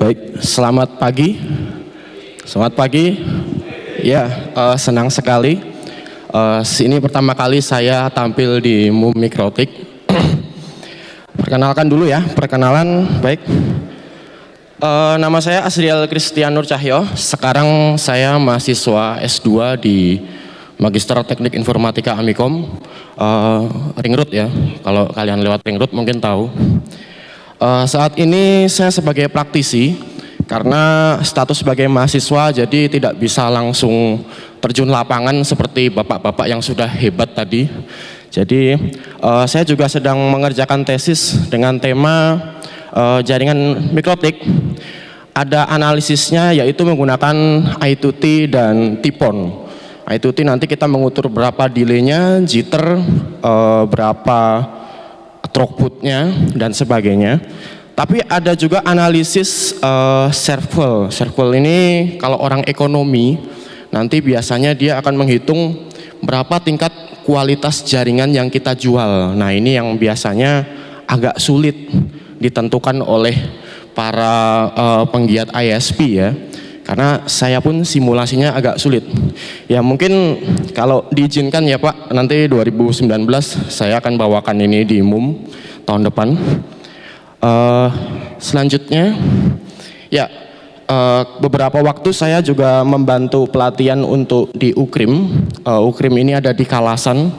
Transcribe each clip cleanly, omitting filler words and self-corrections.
Baik, selamat pagi. Selamat pagi. Ya, senang sekali. Ini pertama kali saya tampil di MUM Mikrotik. Perkenalkan dulu ya, perkenalan. Baik. Nama saya Asriel Christian Nur Cahyo. Sekarang saya mahasiswa S2 di Magister Teknik Informatika Amikom. Ring Road ya. Kalau kalian lewat Ring Road mungkin tahu. Saat ini saya sebagai praktisi karena status sebagai mahasiswa jadi tidak bisa langsung terjun lapangan seperti bapak-bapak yang sudah hebat tadi. Jadi saya juga sedang mengerjakan tesis dengan tema jaringan mikrotik. Ada analisisnya yaitu menggunakan I2T dan T-PON. I2T nanti kita mengukur berapa delaynya, jitter, berapa throughputnya dan sebagainya. Tapi ada juga analisis serval. Serval ini kalau orang ekonomi nanti biasanya dia akan menghitung berapa tingkat kualitas jaringan yang kita jual. Nah ini yang biasanya agak sulit ditentukan oleh para penggiat ISP ya. Karena saya pun simulasinya agak sulit. Ya mungkin kalau diizinkan ya Pak, nanti 2019 saya akan bawakan ini di MUM tahun depan. Selanjutnya, ya beberapa waktu saya juga membantu pelatihan untuk di UKRIM. UKRIM ini ada di Kalasan,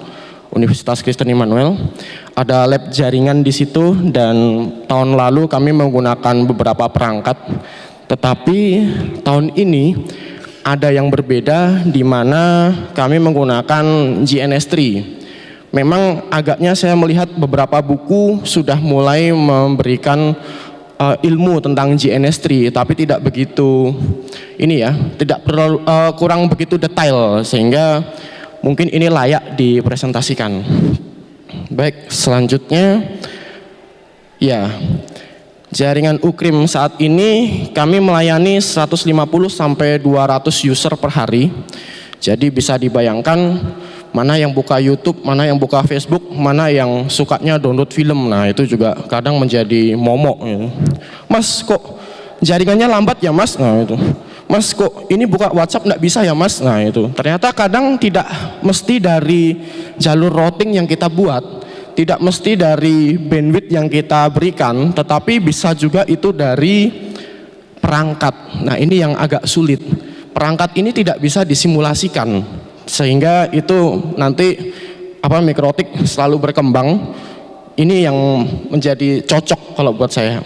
Universitas Kristen Immanuel. Ada lab jaringan di situ dan tahun lalu kami menggunakan beberapa perangkat. Tetapi tahun ini ada yang berbeda di mana kami menggunakan GNS3. Memang agaknya saya melihat beberapa buku sudah mulai memberikan ilmu tentang GNS3, tapi tidak begitu ini ya, tidak perlu kurang begitu detail sehingga mungkin ini layak dipresentasikan. Baik, selanjutnya ya. Jaringan UKRIM saat ini kami melayani 150 sampai 200 user per hari. Jadi bisa dibayangkan mana yang buka YouTube, mana yang buka Facebook, mana yang sukanya download film. Nah itu juga kadang menjadi momok. Mas kok jaringannya lambat ya mas? Nah itu. Mas kok ini buka WhatsApp nggak bisa ya mas? Nah itu. Ternyata kadang tidak mesti dari jalur routing yang kita buat. Tidak mesti dari bandwidth yang kita berikan, tetapi bisa juga itu dari perangkat. Nah ini yang agak sulit. Perangkat ini tidak bisa disimulasikan, sehingga itu nanti mikrotik selalu berkembang. Ini yang menjadi cocok kalau buat saya.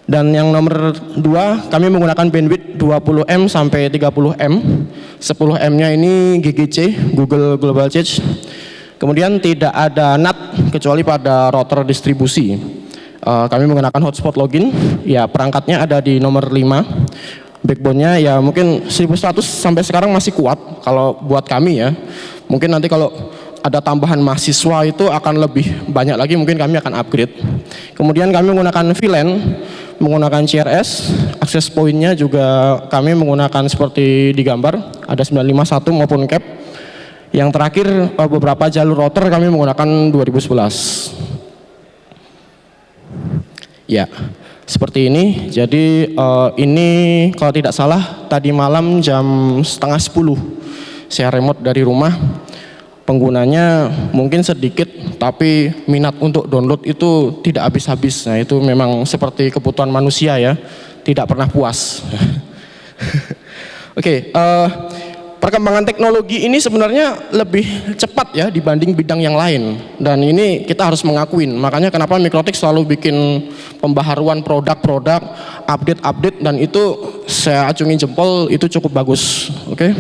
Dan yang nomor 2, kami menggunakan bandwidth 20M sampai 30M. 10M-nya ini GGC, Google Global Change. Kemudian tidak ada NAT kecuali pada router distribusi. Kami menggunakan hotspot login. Ya perangkatnya ada di nomor 5. Backbone-nya ya mungkin 1100 sampai sekarang masih kuat kalau buat kami ya. Mungkin nanti kalau ada tambahan mahasiswa itu akan lebih banyak lagi, mungkin kami akan upgrade. Kemudian kami menggunakan VLAN, menggunakan CRS, akses point-nya juga kami menggunakan seperti di gambar, ada 951 maupun CAP. Yang terakhir beberapa jalur router kami menggunakan 2011. Ya, seperti ini. Jadi ini kalau tidak salah tadi malam jam 9:30 saya remote dari rumah. Penggunanya mungkin sedikit, tapi minat untuk download itu tidak habis-habis. Nah itu memang seperti kebutuhan manusia ya, tidak pernah puas. Oke. Perkembangan teknologi ini sebenarnya lebih cepat ya dibanding bidang yang lain, dan ini kita harus mengakuin. Makanya kenapa Mikrotik selalu bikin pembaharuan produk-produk, update-update, dan itu saya acungi jempol, itu cukup bagus. Oke.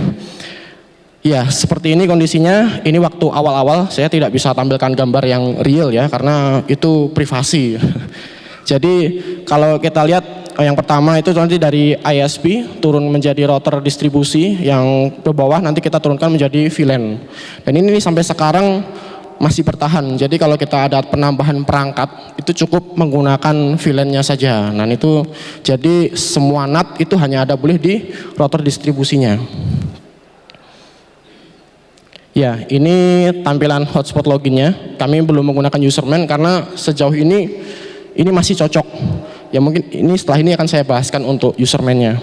Ya seperti ini kondisinya. Ini waktu awal-awal, saya tidak bisa tampilkan gambar yang real ya karena itu privasi. Jadi kalau kita lihat yang pertama itu nanti dari ISP turun menjadi router distribusi, yang ke bawah nanti kita turunkan menjadi VLAN. Dan ini sampai sekarang masih bertahan. Jadi kalau kita ada penambahan perangkat itu cukup menggunakan VLAN-nya saja. Nah itu jadi semua NAT itu hanya ada boleh di router distribusinya. Ya ini tampilan hotspot loginnya. Kami belum menggunakan username karena sejauh ini masih cocok. Ya mungkin ini setelah ini akan saya bahaskan untuk userman-nya.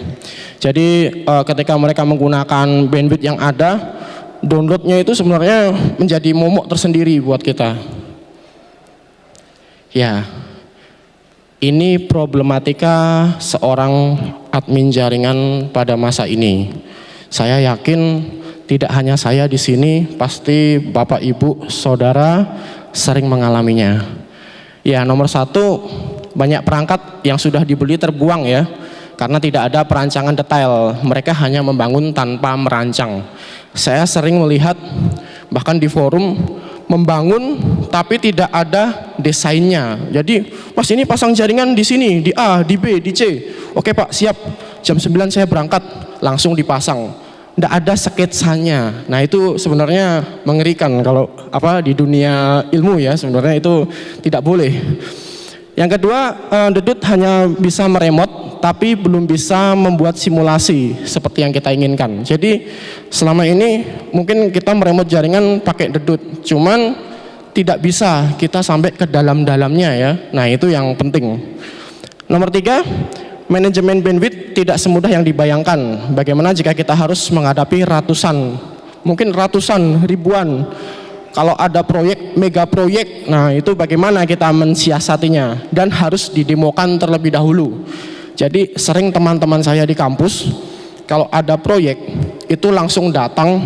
Jadi ketika mereka menggunakan bandwidth yang ada, downloadnya itu sebenarnya menjadi momok tersendiri buat kita. Ya, ini problematika seorang admin jaringan pada masa ini. Saya yakin tidak hanya saya di sini, pasti Bapak, Ibu, Saudara sering mengalaminya. Ya, nomor satu, banyak perangkat yang sudah dibeli terbuang ya, karena tidak ada perancangan detail. Mereka hanya membangun tanpa merancang. Saya sering melihat bahkan di forum membangun tapi tidak ada desainnya. Jadi, Mas ini pasang jaringan di sini, di A, di B, di C. Oke Pak, siap. Jam 9 saya berangkat, langsung dipasang. Tidak ada sketsanya. Nah itu sebenarnya mengerikan kalau di dunia ilmu ya, sebenarnya itu tidak boleh. Yang kedua, Dedut hanya bisa meremot tapi belum bisa membuat simulasi seperti yang kita inginkan. Jadi selama ini mungkin kita meremot jaringan pakai Dedut, cuman tidak bisa kita sampai ke dalam-dalamnya ya. Nah itu yang penting. Nomor tiga, manajemen bandwidth tidak semudah yang dibayangkan. Bagaimana jika kita harus menghadapi ratusan, mungkin ratusan, ribuan. Kalau ada proyek, mega proyek, nah itu bagaimana kita mensiasatinya dan harus didemokan terlebih dahulu. Jadi sering teman-teman saya di kampus, kalau ada proyek itu langsung datang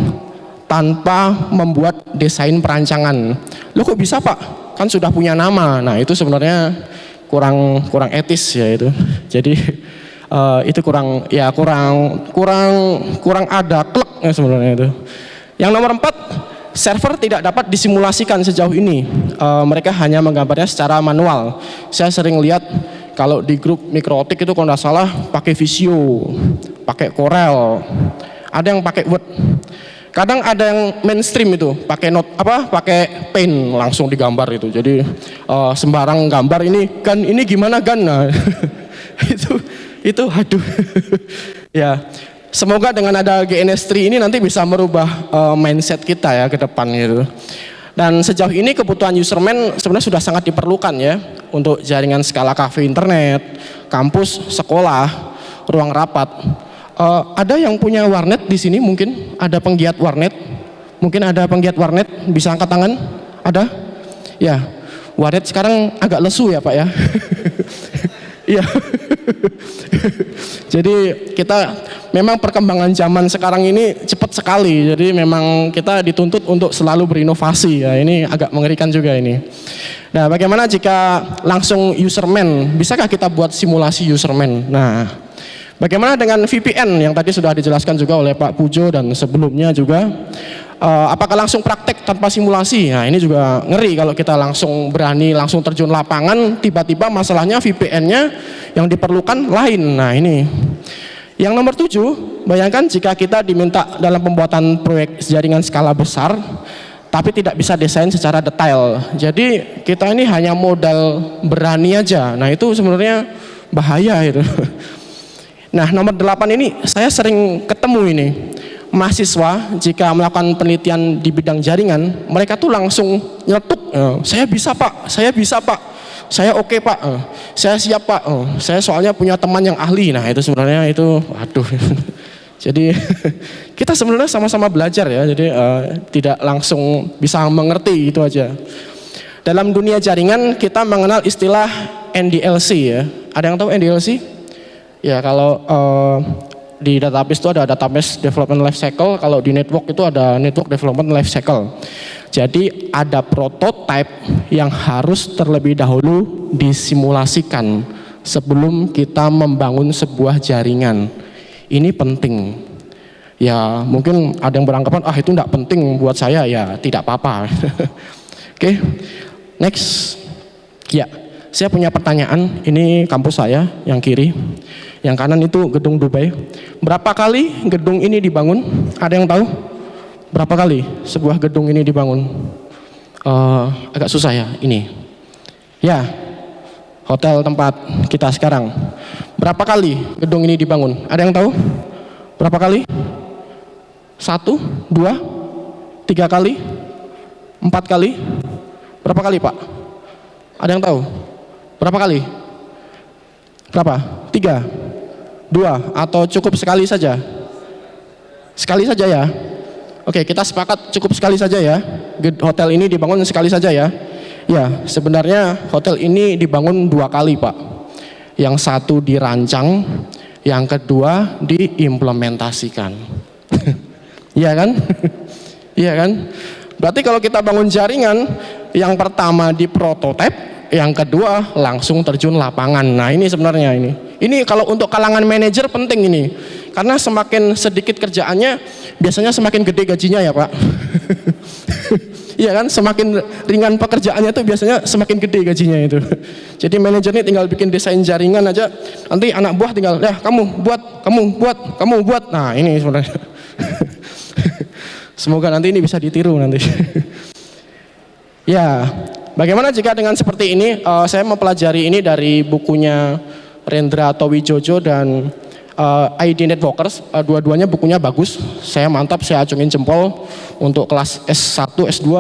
tanpa membuat desain perancangan. Loh kok bisa Pak? Kan sudah punya nama. Nah itu sebenarnya kurang etis ya itu. Jadi itu kurang ada klek ya sebenarnya itu. Yang nomor 4, server tidak dapat disimulasikan sejauh ini. Mereka hanya menggambarnya secara manual. Saya sering lihat kalau di grup Mikrotik itu kalau tidak salah pakai Visio, pakai Corel, ada yang pakai Word. Kadang ada yang mainstream itu pakai pakai Paint langsung digambar itu. Jadi sembarang gambar ini gimana gan? Nah, itu aduh. Ya, semoga dengan ada GNS3 ini nanti bisa merubah mindset kita ya ke depan gitu. Dan sejauh ini kebutuhan userman sebenarnya sudah sangat diperlukan ya untuk jaringan skala kafe internet, kampus, sekolah, ruang rapat. Ada yang punya warnet di sini mungkin? Ada penggiat warnet? Mungkin ada penggiat warnet? Bisa angkat tangan? Ada? Ya, warnet sekarang agak lesu ya Pak ya. Iya. Jadi kita memang perkembangan zaman sekarang ini cepat sekali. Jadi memang kita dituntut untuk selalu berinovasi ya. Ini agak mengerikan juga ini. Nah, bagaimana jika langsung userman? Bisakah kita buat simulasi userman? Nah, bagaimana dengan VPN yang tadi sudah dijelaskan juga oleh Pak Pujo dan sebelumnya juga? Apakah langsung praktek tanpa simulasi? Nah ini juga ngeri kalau kita langsung berani langsung terjun lapangan, tiba-tiba masalahnya VPN-nya yang diperlukan lain. Nah ini. Yang nomor 7, bayangkan jika kita diminta dalam pembuatan proyek jaringan skala besar, tapi tidak bisa desain secara detail. Jadi kita ini hanya modal berani aja. Nah itu sebenarnya bahaya itu. Nah nomor 8 ini saya sering ketemu ini. Mahasiswa jika melakukan penelitian di bidang jaringan, mereka tuh langsung nyetuk, saya bisa Pak, saya bisa Pak, saya oke Pak, saya siap Pak, saya soalnya punya teman yang ahli. Nah itu sebenarnya itu, aduh. Jadi kita sebenarnya sama-sama belajar ya, jadi tidak langsung bisa mengerti itu aja. Dalam dunia jaringan kita mengenal istilah NDLC ya. Ada yang tahu NDLC? Ya kalau di database itu ada database development life cycle, kalau di network itu ada network development life cycle. Jadi ada prototype yang harus terlebih dahulu disimulasikan sebelum kita membangun sebuah jaringan. Ini penting. Ya mungkin ada yang beranggapan itu tidak penting buat saya, ya tidak apa-apa. Oke, next. Ya, saya punya pertanyaan. Ini kampus saya yang kiri. Yang kanan itu gedung Dubai. Berapa kali gedung ini dibangun? Ada yang tahu? Berapa kali sebuah gedung ini dibangun? Agak susah ya ini. Ya, hotel tempat kita sekarang. Berapa kali gedung ini dibangun? Ada yang tahu? Berapa kali? 1, 2, 3 kali? 4 kali? Berapa kali Pak? Ada yang tahu? Berapa kali? Berapa? 3, 2, atau cukup sekali saja? Sekali saja ya. Oke, kita sepakat cukup sekali saja ya. Hotel ini dibangun sekali saja ya. Ya, sebenarnya hotel ini dibangun 2 kali, Pak. Yang satu dirancang, yang kedua diimplementasikan. Iya kan? Iya kan? Berarti kalau kita bangun jaringan, yang pertama di prototipe, yang kedua langsung terjun lapangan. Nah, ini sebenarnya ini. Ini kalau untuk kalangan manajer penting ini. Karena semakin sedikit kerjaannya, biasanya semakin gede gajinya ya, Pak. Iya kan, semakin ringan pekerjaannya itu biasanya semakin gede gajinya itu. Jadi manajer ini tinggal bikin desain jaringan aja, nanti anak buah tinggal, ya kamu buat, kamu buat, kamu buat. Nah, ini sebenarnya. Semoga nanti ini bisa ditiru nanti. Ya, bagaimana jika dengan seperti ini? Saya mempelajari ini dari bukunya Rendra Towijojo dan ID Networkers. Dua-duanya bukunya bagus. Saya mantap, saya acungin jempol. Untuk kelas S1, S2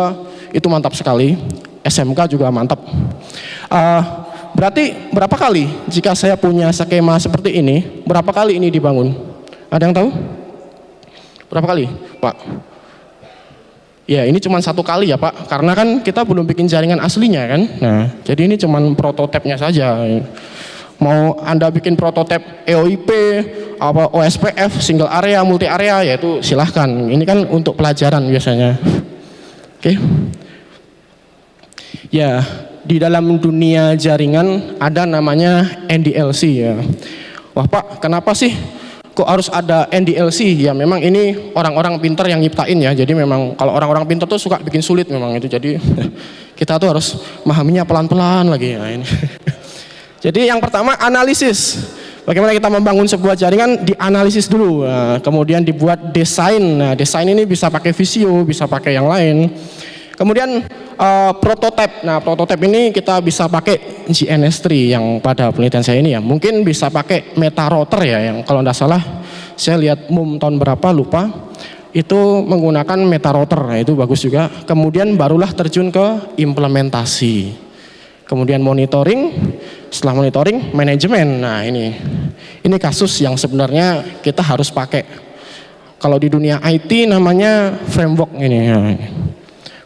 itu mantap sekali. SMK juga mantap. Berarti berapa kali jika saya punya skema seperti ini, berapa kali ini dibangun? Ada yang tahu? Berapa kali, Pak? Ya, ini cuma 1 kali ya, Pak, karena kan kita belum bikin jaringan aslinya kan. Nah, jadi ini cuma prototipenya saja. Mau Anda bikin prototip EOIP, apa OSPF, single area, multi area, ya itu silahkan. Ini kan untuk pelajaran biasanya. Oke. Ya, di dalam dunia jaringan ada namanya NDLC ya. Wah, Pak, kenapa sih kok harus ada NDLC? Ya memang ini orang-orang pintar yang nyiptain ya. Jadi memang kalau orang-orang pintar tuh suka bikin sulit memang itu. Jadi kita tuh harus memahaminya pelan-pelan lagi ya ini. Jadi yang pertama analisis. Bagaimana kita membangun sebuah jaringan, dianalisis dulu. Nah, kemudian dibuat desain. Nah, desain ini bisa pakai Visio, bisa pakai yang lain. Kemudian prototipe. Nah, prototipe ini kita bisa pakai GNS3 yang pada penelitian saya ini ya. Mungkin bisa pakai meta router ya, yang kalau tidak salah saya lihat MUM tahun berapa lupa. Itu menggunakan meta router. Nah, itu bagus juga. Kemudian barulah terjun ke implementasi. Kemudian monitoring, setelah monitoring manajemen. Nah, ini kasus yang sebenarnya kita harus pakai. Kalau di dunia IT namanya framework ini.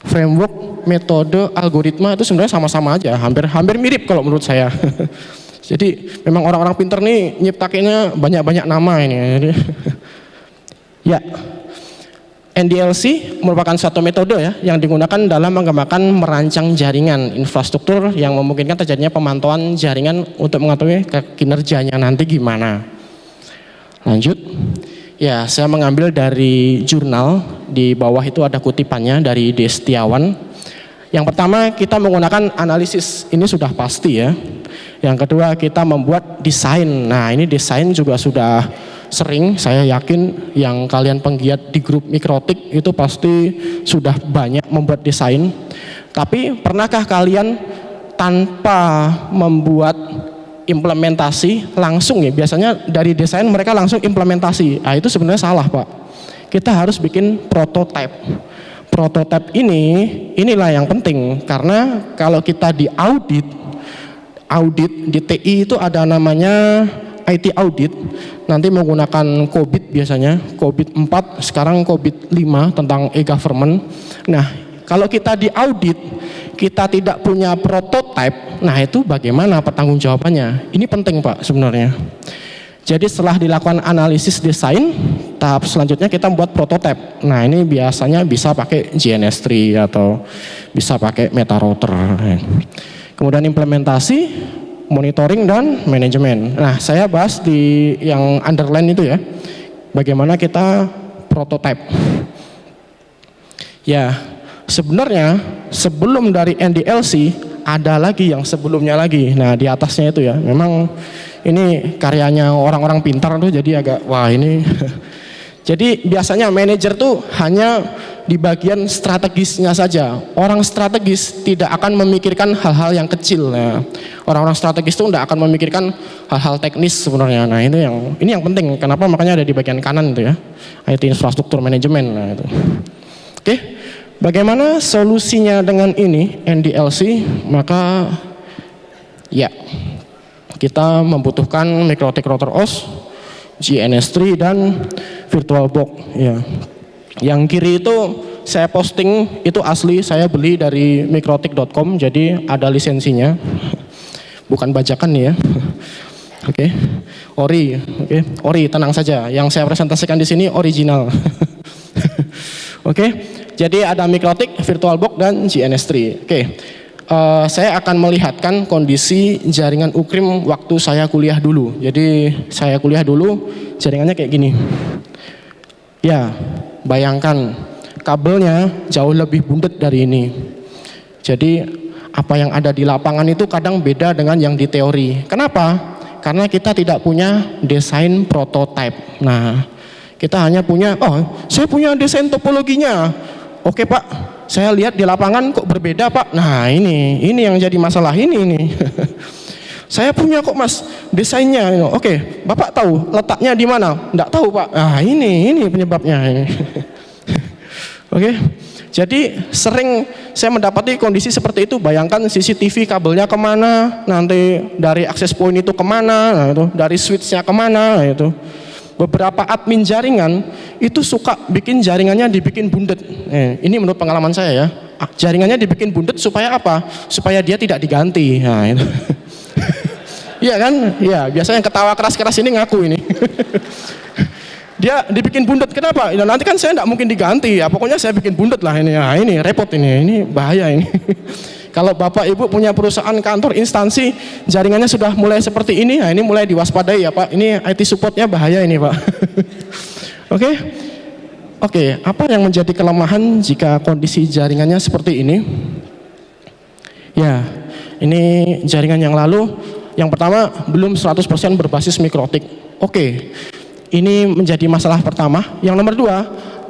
Framework, metode, algoritma itu sebenarnya sama-sama aja, hampir mirip kalau menurut saya. Jadi memang orang-orang pinter nih nyiptakinnya banyak-banyak nama ini. Ya, NDLC merupakan suatu metode ya yang digunakan dalam mengembangkan merancang jaringan infrastruktur yang memungkinkan terjadinya pemantauan jaringan untuk mengetahui kinerjanya nanti gimana. Lanjut. Ya, saya mengambil dari jurnal, di bawah itu ada kutipannya dari D. Setiawan. Yang pertama kita menggunakan analisis, ini sudah pasti ya. Yang kedua kita membuat desain. Nah, ini desain juga sudah sering, saya yakin yang kalian penggiat di grup Mikrotik itu pasti sudah banyak membuat desain. Tapi pernahkah kalian tanpa membuat implementasi langsung ya, biasanya dari desain mereka langsung implementasi. Nah, itu sebenarnya salah, Pak. Kita harus bikin prototipe. Prototipe inilah yang penting, karena kalau kita di audit di TI itu ada namanya IT audit, nanti menggunakan COBIT biasanya, COBIT 4, sekarang COBIT 5 tentang e-government. Nah, kalau kita di audit, kita tidak punya prototipe, nah itu bagaimana pertanggungjawabannya? Ini penting, Pak, sebenarnya. Jadi setelah dilakukan analisis desain, tahap selanjutnya kita membuat prototipe. Nah, ini biasanya bisa pakai GNS3 atau bisa pakai meta router. Kemudian implementasi, monitoring dan manajemen. Nah, saya bahas di yang underline itu ya. Bagaimana kita prototipe. Ya, sebenarnya sebelum dari NDLC ada lagi yang sebelumnya lagi. Nah, di atasnya itu ya. Memang ini karyanya orang-orang pintar tuh, jadi agak wah ini. Jadi biasanya manajer tuh hanya di bagian strategisnya saja. Orang strategis tidak akan memikirkan hal-hal yang kecil. Nah, orang-orang strategis itu tidak akan memikirkan hal-hal teknis sebenarnya. Nah, ini yang penting. Kenapa makanya ada di bagian kanan itu ya, IT infrastruktur manajemen. Nah, itu. Oke, bagaimana solusinya dengan ini NDLC? Maka ya, kita membutuhkan Mikrotik rotor OS, GNS3 dan VirtualBox ya. Yang kiri itu saya posting itu asli, saya beli dari mikrotik.com, jadi ada lisensinya. Bukan bajakan nih ya. Oke. Ori, oke. Ori, tenang saja. Yang saya presentasikan di sini original. Oke. Jadi ada Mikrotik, VirtualBox dan GNS3. Oke. Saya akan melihatkan kondisi jaringan Ukrim waktu saya kuliah dulu. Jadi saya kuliah dulu jaringannya kayak gini. Ya, bayangkan kabelnya jauh lebih bundet dari ini. Jadi apa yang ada di lapangan itu kadang beda dengan yang di teori. Kenapa? Karena kita tidak punya desain prototype. Nah, kita hanya punya, saya punya desain topologinya. Oke Pak, saya lihat di lapangan kok berbeda Pak. Nah ini yang jadi masalah ini. Saya punya kok Mas desainnya. Oke, Bapak tahu letaknya di mana? Enggak tahu Pak. Nah ini penyebabnya. Oke, jadi sering saya mendapati kondisi seperti itu. Bayangkan CCTV kabelnya kemana, nanti dari akses point itu kemana, nah itu dari switchnya kemana, nah itu. Beberapa admin jaringan itu suka bikin jaringannya dibikin bundet. Ini menurut pengalaman saya ya. Jaringannya dibikin bundet supaya apa? Supaya dia tidak diganti. Nah itu. Iya kan? Iya, biasanya yang ketawa keras-keras ini ngaku ini. Dia dibikin bundet, kenapa? Ya, nanti kan saya tidak mungkin diganti, ya pokoknya saya bikin bundet lah ini. Nah, ini repot ini bahaya ini. Kalau Bapak Ibu punya perusahaan, kantor, instansi, jaringannya sudah mulai seperti ini, nah ini mulai diwaspadai ya Pak. Ini IT supportnya bahaya ini Pak. Oke, apa yang menjadi kelemahan jika kondisi jaringannya seperti ini? Ya, ini jaringan yang lalu. Yang pertama, belum 100% berbasis Mikrotik. Oke, ini menjadi masalah pertama. Yang nomor dua,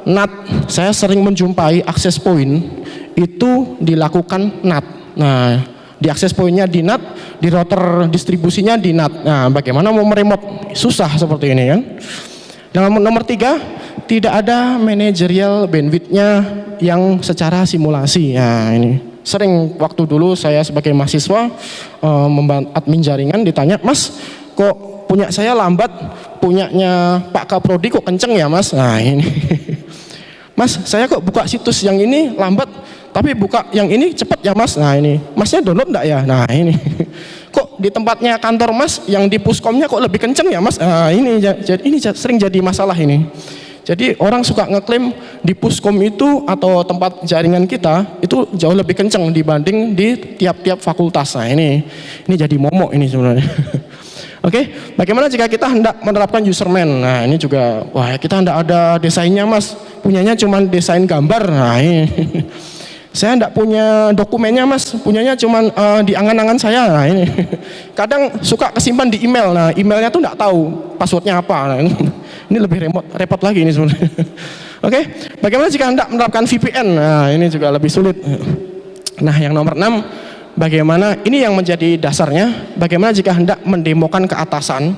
NAT. Saya sering menjumpai akses point itu dilakukan NAT. Nah, di akses pointnya di NAT, di router distribusinya di NAT. Nah, bagaimana mau meremote? Susah seperti ini kan. Dan nomor tiga, tidak ada managerial bandwidth-nya yang secara simulasi. Nah, ini. Sering waktu dulu saya sebagai mahasiswa membantu admin jaringan ditanya, Mas kok punya saya lambat, punyanya Pak Kaprodi kok kenceng ya Mas? Nah ini. Mas saya kok buka situs yang ini lambat, tapi buka yang ini cepet ya Mas? Nah ini. Masnya download enggak ya? Nah ini. Kok di tempatnya kantor Mas yang di puskomnya kok lebih kenceng ya Mas? Nah ini sering jadi masalah ini. Jadi orang suka ngeklaim di puskom itu atau tempat jaringan kita itu jauh lebih kenceng dibanding di tiap-tiap fakultas. Nah ini jadi momok ini sebenarnya. Oke, bagaimana jika kita hendak menerapkan userman? Nah ini juga, wah kita hendak ada desainnya Mas, punyanya cuma desain gambar. Nah ini. Saya enggak punya dokumennya Mas, punyanya cuma di angan-angan saya. Nah ini. Kadang suka kesimpan di email. Nah emailnya tuh enggak tahu passwordnya apa. Nah, ini lebih repot lagi ini sebenarnya. Oke, bagaimana jika hendak menerapkan VPN? Nah ini juga lebih sulit. Nah yang nomor 6, bagaimana, ini yang menjadi dasarnya, bagaimana jika hendak mendemokan ke atasan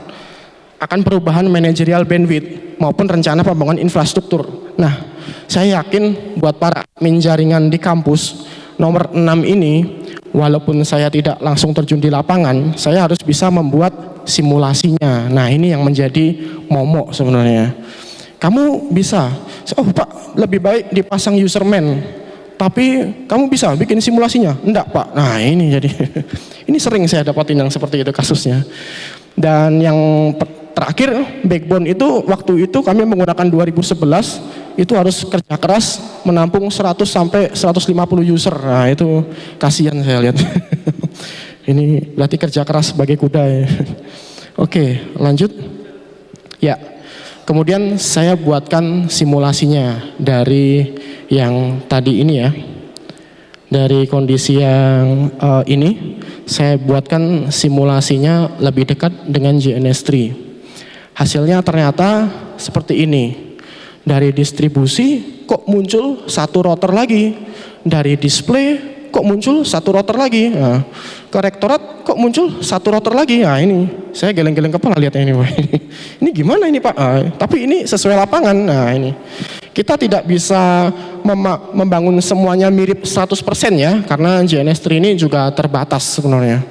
akan perubahan managerial bandwidth maupun rencana pembangunan infrastruktur. Nah, saya yakin buat para admin jaringan di kampus, nomor 6 ini, walaupun saya tidak langsung terjun di lapangan, saya harus bisa membuat simulasinya. Nah, ini yang menjadi momok sebenarnya. Kamu bisa, oh Pak, lebih baik dipasang userman, tapi kamu bisa bikin simulasinya? Enggak Pak. Nah, ini jadi, ini sering saya dapatin yang seperti itu kasusnya. Dan yang terakhir, backbone itu waktu itu kami menggunakan 2011 itu harus kerja keras menampung 100 sampai 150 user. Nah itu kasihan saya lihat. Ini berarti kerja keras sebagai kuda ya. Oke, lanjut. Ya, kemudian saya buatkan simulasinya dari yang tadi ini ya. Dari kondisi yang ini, saya buatkan simulasinya lebih dekat dengan GNS3. Hasilnya ternyata seperti ini. Dari distribusi kok muncul satu router lagi. Dari display kok muncul satu router lagi. Nah, ke rektorat kok muncul satu router lagi. Nah ini, saya geleng-geleng kepala lihatnya ini. Ini gimana ini Pak? Tapi ini sesuai lapangan. Nah ini. Kita tidak bisa membangun semuanya mirip 100% ya. Karena GNS3 ini juga terbatas sebenarnya.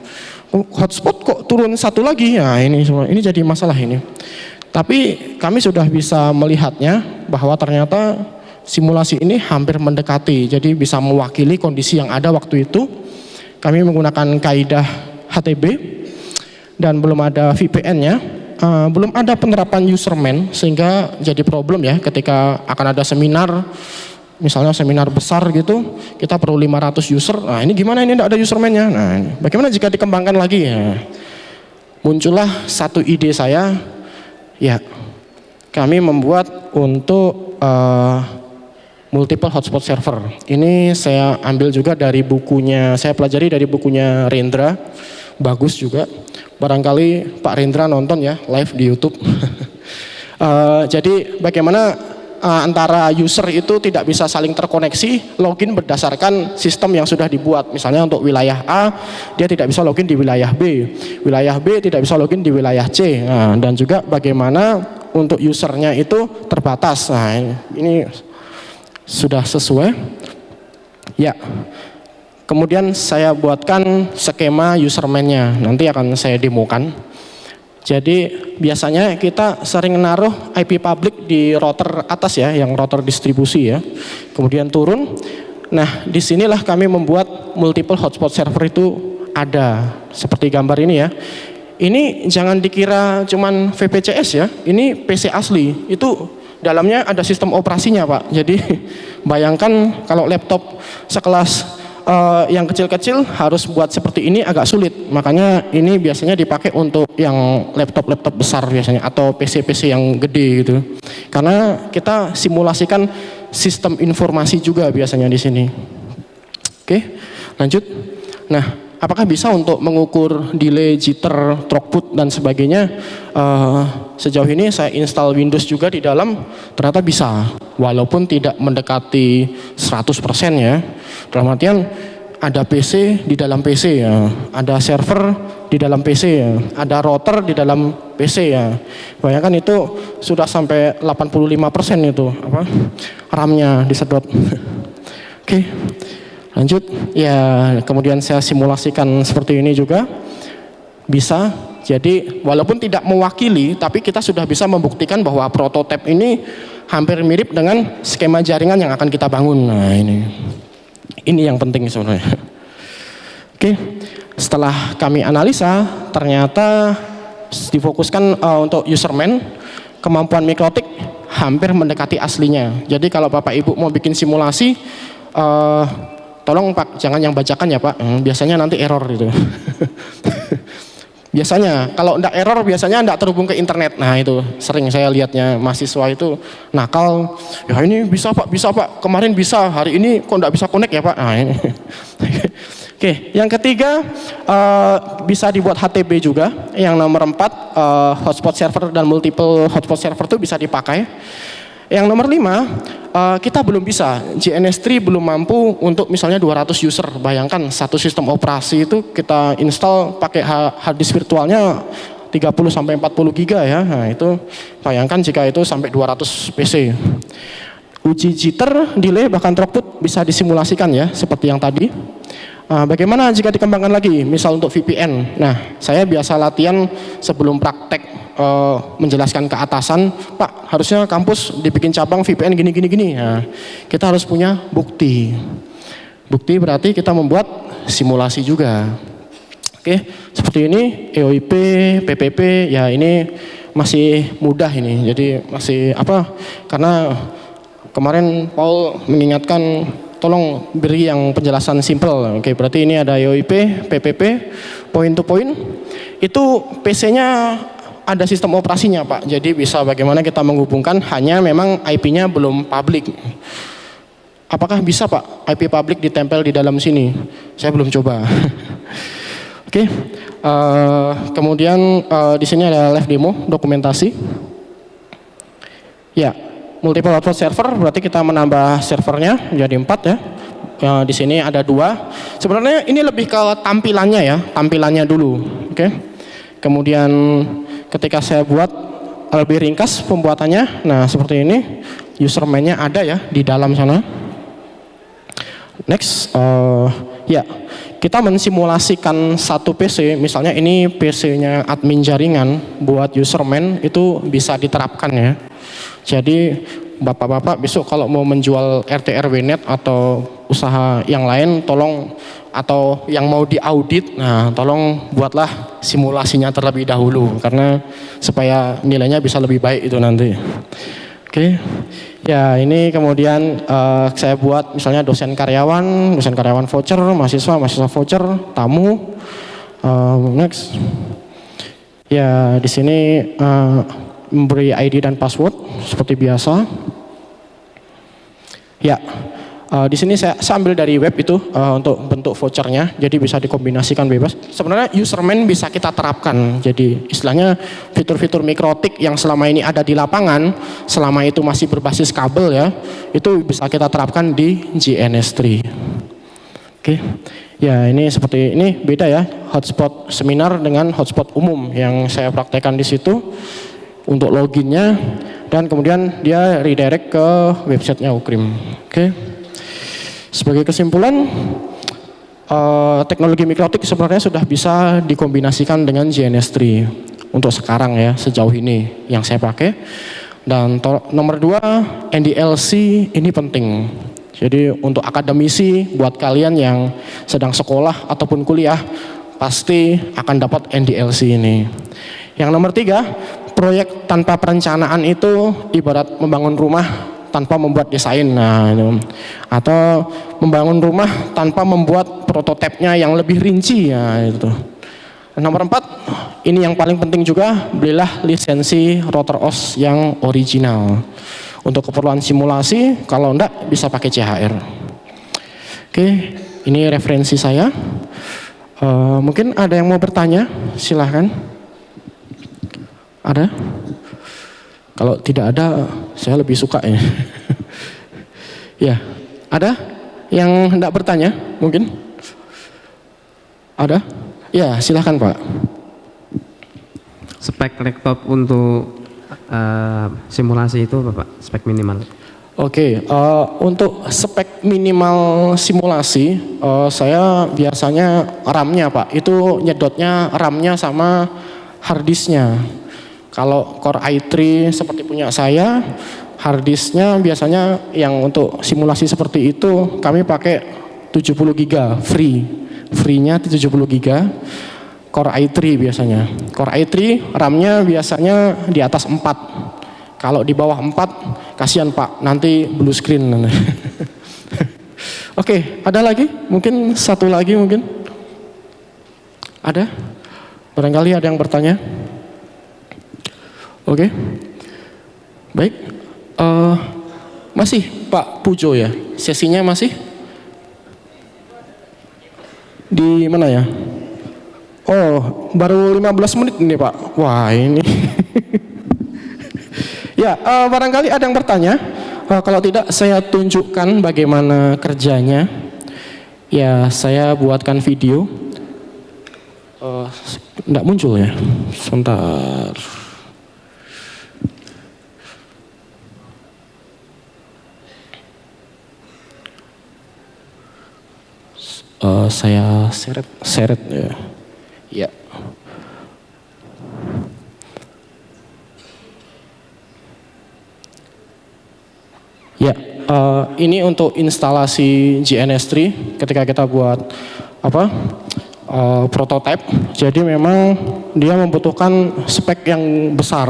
hotspot kok turun satu lagi, ya ini jadi masalah ini. Tapi kami sudah bisa melihatnya bahwa ternyata simulasi ini hampir mendekati, jadi bisa mewakili kondisi yang ada waktu itu. Kami menggunakan kaidah HTB dan belum ada VPN-nya, belum ada penerapan userman, sehingga jadi problem ya ketika akan ada seminar, misalnya seminar besar gitu, kita perlu 500 user. Nah ini gimana, ini tidak ada userman-nya. Nah bagaimana jika dikembangkan lagi? Ya, muncullah satu ide saya, ya kami membuat untuk multiple hotspot server. Ini saya ambil juga dari bukunya, saya pelajari dari bukunya Rendra, bagus juga. Barangkali Pak Rendra nonton ya live di YouTube. Jadi bagaimana antara user itu tidak bisa saling terkoneksi, login berdasarkan sistem yang sudah dibuat. Misalnya untuk wilayah A, dia tidak bisa login di wilayah B. Wilayah B tidak bisa login di wilayah C. Nah, dan juga bagaimana untuk usernya itu terbatas. Nah, ini sudah sesuai. Ya. Kemudian saya buatkan skema userman-nya. Nanti akan saya demokan. Jadi biasanya kita sering naruh IP public di router atas ya, yang router distribusi ya. Kemudian turun. Nah, disinilah kami membuat multiple hotspot server itu ada seperti gambar ini ya. Ini jangan dikira cuman VPCS ya. Ini PC asli. Itu dalamnya ada sistem operasinya Pak. Jadi bayangkan kalau laptop sekelas yang kecil-kecil harus buat seperti ini agak sulit. Makanya ini biasanya dipakai untuk yang laptop-laptop besar biasanya, atau PC-PC yang gede gitu. Karena kita simulasikan sistem informasi juga biasanya di sini. Oke, lanjut. Nah, apakah bisa untuk mengukur delay, jitter, throughput dan sebagainya? Sejauh ini saya install Windows juga di dalam, ternyata bisa. Walaupun tidak mendekati 100% ya. Dalam artian ada PC di dalam PC ya, ada server di dalam PC ya, ada router di dalam PC ya. Bayangkan itu sudah sampai 85% itu apa? RAM-nya disedot. Oke. Lanjut. Ya, kemudian saya simulasikan seperti ini juga. Bisa. Jadi walaupun tidak mewakili, tapi kita sudah bisa membuktikan bahwa prototipe ini hampir mirip dengan skema jaringan yang akan kita bangun. Nah, ini yang penting sebenarnya. Oke, setelah kami analisa, ternyata difokuskan untuk userman, kemampuan mikrotik hampir mendekati aslinya. Jadi kalau Bapak Ibu mau bikin simulasi, tolong Pak, jangan yang bacakan ya Pak, biasanya nanti error gitu. Biasanya, kalau enggak error biasanya enggak terhubung ke internet. Nah itu sering saya lihatnya mahasiswa itu nakal. Ya ini bisa Pak, kemarin bisa, hari ini kok enggak bisa connect ya Pak. Nah ini. Oke, yang ketiga bisa dibuat HTB juga. Yang nomor 4 hotspot server dan multiple hotspot server itu bisa dipakai. Yang nomor 5 kita belum bisa, GNS3 belum mampu untuk misalnya 200 user. Bayangkan satu sistem operasi itu kita install pakai hard disk virtualnya 30-40 giga ya. Nah itu bayangkan jika itu sampai 200 PC. Uji jitter, delay, bahkan throughput bisa disimulasikan ya seperti yang tadi. Bagaimana jika dikembangkan lagi, misal untuk VPN. Nah, saya biasa latihan sebelum praktek menjelaskan ke atasan, Pak, harusnya kampus dibikin cabang VPN gini. Nah, kita harus punya bukti. Bukti berarti kita membuat simulasi juga. Oke, seperti ini EOIP, PPP, ya ini masih mudah ini. Jadi masih apa? Karena kemarin Paul mengingatkan tolong beri yang penjelasan simple. Oke, berarti ini ada EOIP, PPP, point to point. Itu PC-nya ada sistem operasinya Pak. Jadi bisa bagaimana kita menghubungkan, hanya memang IP-nya belum public. Apakah bisa Pak IP public ditempel di dalam sini? Saya belum coba. Oke. Kemudian di sini ada live demo dokumentasi. Ya. Multiple hotspot server berarti kita menambah servernya menjadi 4 ya. Di sini ada 2. Sebenarnya ini lebih ke tampilannya ya, tampilannya dulu. Oke. Kemudian ketika saya buat lebih ringkas pembuatannya, nah seperti ini, userman-nya ada ya di dalam sana. Next, Ya, kita mensimulasikan satu PC, misalnya ini PC-nya admin jaringan buat userman, itu bisa diterapkan ya. Jadi bapak-bapak besok kalau mau menjual RT RW-net atau usaha yang lain, tolong, atau yang mau diaudit, nah tolong buatlah simulasinya terlebih dahulu karena supaya nilainya bisa lebih baik itu nanti. Oke. Ya, ini kemudian saya buat misalnya dosen karyawan voucher, mahasiswa voucher, tamu. Next. Ya, di sini memberi ID dan password seperti biasa. Ya, di sini saya ambil dari web itu untuk bentuk vouchernya, jadi bisa dikombinasikan bebas. Sebenarnya userman bisa kita terapkan, jadi istilahnya fitur-fitur mikrotik yang selama ini ada di lapangan, selama itu masih berbasis kabel ya, itu bisa kita terapkan di GNS3. Oke, ya ini seperti ini, beda ya hotspot seminar dengan hotspot umum yang saya praktekkan di situ untuk loginnya, dan kemudian dia redirect ke websitenya Ukrim. Oke. Sebagai kesimpulan, teknologi mikrotik sebenarnya sudah bisa dikombinasikan dengan GNS3 untuk sekarang ya, sejauh ini yang saya pakai. Dan nomor 2, NDLC ini penting. Jadi untuk akademisi, buat kalian yang sedang sekolah ataupun kuliah, pasti akan dapat NDLC ini. Yang nomor 3, proyek tanpa perencanaan itu ibarat membangun rumah tanpa membuat desain, nah, atau membangun rumah tanpa membuat prototipenya yang lebih rinci, ya itu. Nomor 4, ini yang paling penting juga, belilah lisensi router OS yang original. Untuk keperluan simulasi, kalau enggak bisa pakai CHR. Oke, ini referensi saya. Mungkin ada yang mau bertanya, silahkan. Ada? Kalau tidak ada, saya lebih suka ya. Ya, ada yang hendak bertanya? Mungkin? Ada? Ya, silahkan Pak. Spek laptop untuk simulasi itu Pak, spek minimal. Oke, untuk spek minimal simulasi, saya biasanya RAM-nya Pak, itu nyedotnya RAM-nya sama harddisknya. Kalau Core i3 seperti punya saya, harddisknya biasanya yang untuk simulasi seperti itu kami pakai 70 GB free-nya 70 GB. Core i3 biasanya. Core i3 RAM-nya biasanya di atas 4. Kalau di bawah 4, kasihan Pak, nanti blue screen. Oke, ada lagi? Mungkin satu lagi mungkin? Ada? Barangkali ada yang bertanya? Oke, baik. Masih Pak Pujo ya? Sesinya masih? Di mana ya? Oh, baru 15 menit ini Pak. Wah ini. Ya, barangkali ada yang bertanya. Kalau tidak, saya tunjukkan bagaimana kerjanya. Ya, saya buatkan video. Nggak muncul ya? Sebentar. Saya seret ya. Ya. Ya, ini untuk instalasi GNS3 ketika kita buat prototype. Jadi memang dia membutuhkan spek yang besar.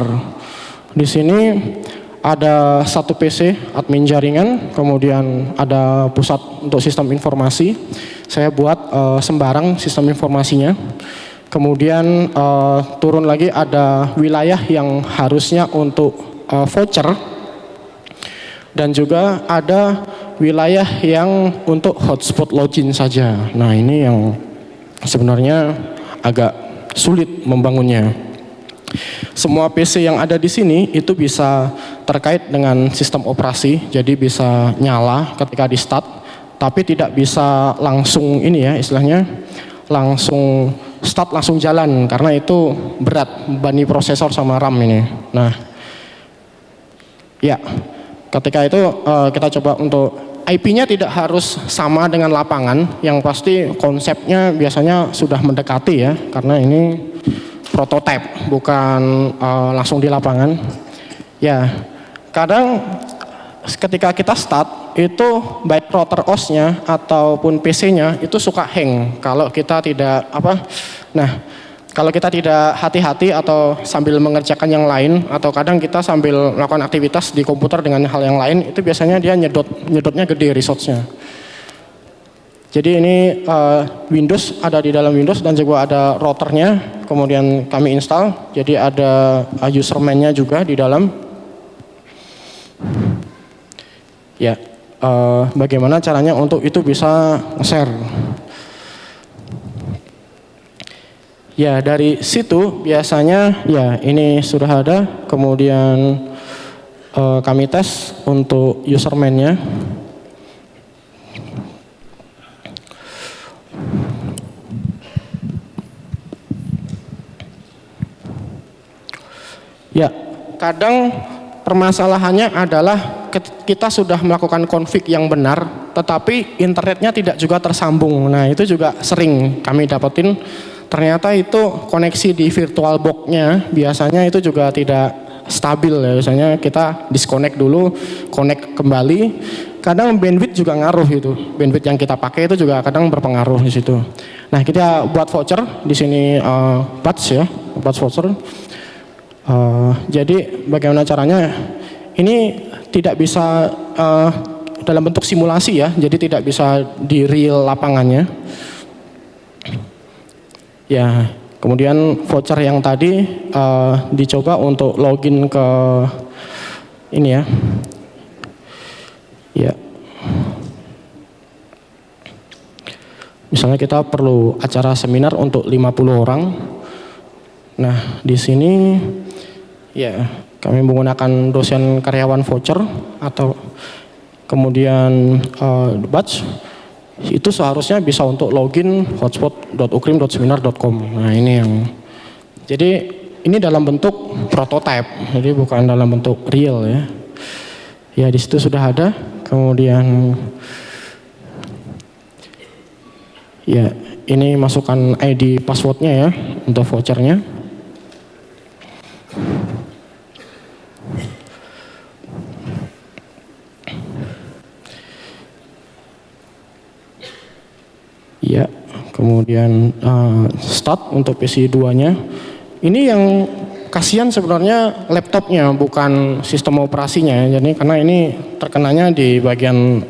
Di sini ada satu PC admin jaringan, kemudian ada pusat untuk sistem informasi. Saya buat sembarang sistem informasinya. Kemudian turun lagi ada wilayah yang harusnya untuk voucher, dan juga ada wilayah yang untuk hotspot login saja. Nah ini yang sebenarnya agak sulit membangunnya. Semua PC yang ada di sini itu bisa terkait dengan sistem operasi, jadi bisa nyala ketika di start, tapi tidak bisa langsung ini ya istilahnya langsung start langsung jalan karena itu berat beban prosesor sama RAM ini. Nah, ya ketika itu kita coba untuk IP-nya tidak harus sama dengan lapangan, yang pasti konsepnya biasanya sudah mendekati ya, karena ini prototipe, bukan langsung di lapangan. Ya, kadang ketika kita start, itu baik router OS-nya ataupun PC-nya itu suka hang kalau kita tidak kalau kita tidak hati-hati atau sambil mengerjakan yang lain, atau kadang kita sambil melakukan aktivitas di komputer dengan hal yang lain, itu biasanya dia nyedotnya gede resource-nya. Jadi ini Windows, ada di dalam Windows dan juga ada routernya, kemudian kami install, jadi ada userman-nya juga di dalam. Ya, bagaimana caranya untuk itu bisa share. Ya, dari situ biasanya ya ini sudah ada, kemudian kami tes untuk userman-nya. Ya, kadang permasalahannya adalah kita sudah melakukan config yang benar, tetapi internetnya tidak juga tersambung. Nah, itu juga sering kami dapetin. Ternyata itu koneksi di virtual box-nya biasanya itu juga tidak stabil ya. Biasanya kita disconnect dulu, connect kembali. Kadang bandwidth juga ngaruh itu. Bandwidth yang kita pakai itu juga kadang berpengaruh di situ. Nah, kita buat voucher di sini batch ya, batch voucher. Jadi bagaimana caranya? Ini tidak bisa dalam bentuk simulasi ya. Jadi tidak bisa di real lapangannya. Ya, kemudian voucher yang tadi dicoba untuk login ke ini ya. Ya. Misalnya kita perlu acara seminar untuk 50 orang. Nah, di sini ya kami menggunakan dosen karyawan voucher atau kemudian batch. Itu seharusnya bisa untuk login hotspot.ukrim.seminar.com. Nah, ini yang jadi ini dalam bentuk prototype, jadi bukan dalam bentuk real ya. Ya, di situ sudah ada. Kemudian ya ini masukkan ID passwordnya ya untuk vouchernya. Ya, kemudian start untuk PC 2-nya. Ini yang kasihan sebenarnya laptopnya, bukan sistem operasinya. Jadi karena ini terkenanya di bagian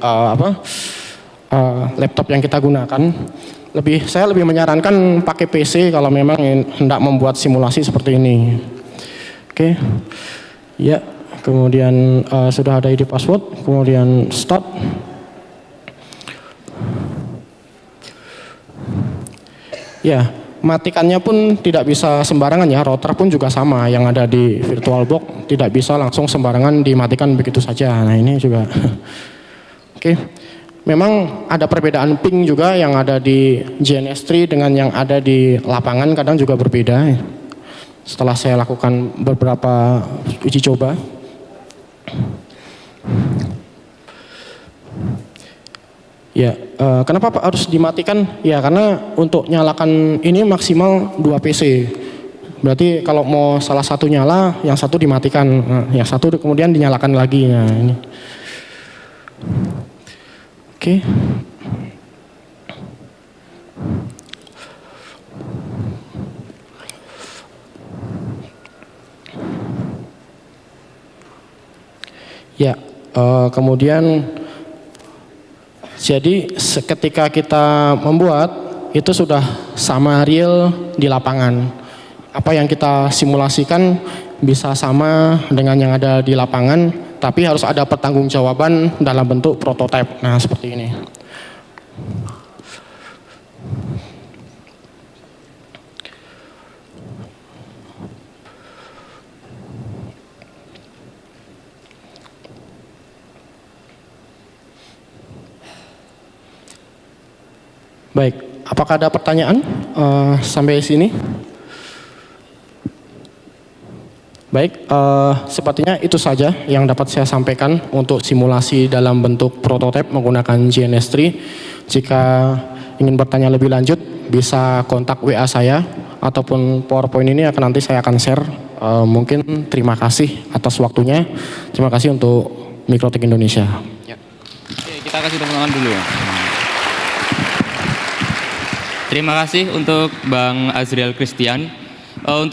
laptop yang kita gunakan. Saya lebih menyarankan pakai PC kalau memang hendak membuat simulasi seperti ini. Oke. Ya, kemudian sudah ada ID password, kemudian start. Ya, matikannya pun tidak bisa sembarangan ya, router pun juga sama, yang ada di VirtualBox tidak bisa langsung sembarangan dimatikan begitu saja. Nah, ini juga. Oke. Memang ada perbedaan ping juga yang ada di GNS3 dengan yang ada di lapangan, kadang juga berbeda. Setelah saya lakukan beberapa uji coba. Ya, kenapa Pak harus dimatikan? Ya, karena untuk nyalakan ini maksimal 2 PC. Berarti kalau mau salah satu nyala, yang satu dimatikan, yang satu kemudian dinyalakan lagi. Nah, ini. Oke. Ya, kemudian jadi ketika kita membuat itu sudah sama real di lapangan. Apa yang kita simulasikan bisa sama dengan yang ada di lapangan, tapi harus ada pertanggungjawaban dalam bentuk prototipe. Nah, seperti ini. Baik, apakah ada pertanyaan sampai sini? Baik, sepertinya itu saja yang dapat saya sampaikan untuk simulasi dalam bentuk prototipe menggunakan GNS3. Jika ingin bertanya lebih lanjut, bisa kontak WA saya ataupun PowerPoint ini nanti saya akan share. Mungkin terima kasih atas waktunya. Terima kasih untuk Mikrotik Indonesia. Ya. Oke, kita kasih tepuk tangan dulu ya. Terima kasih untuk Bang Azriel Christian. Untuk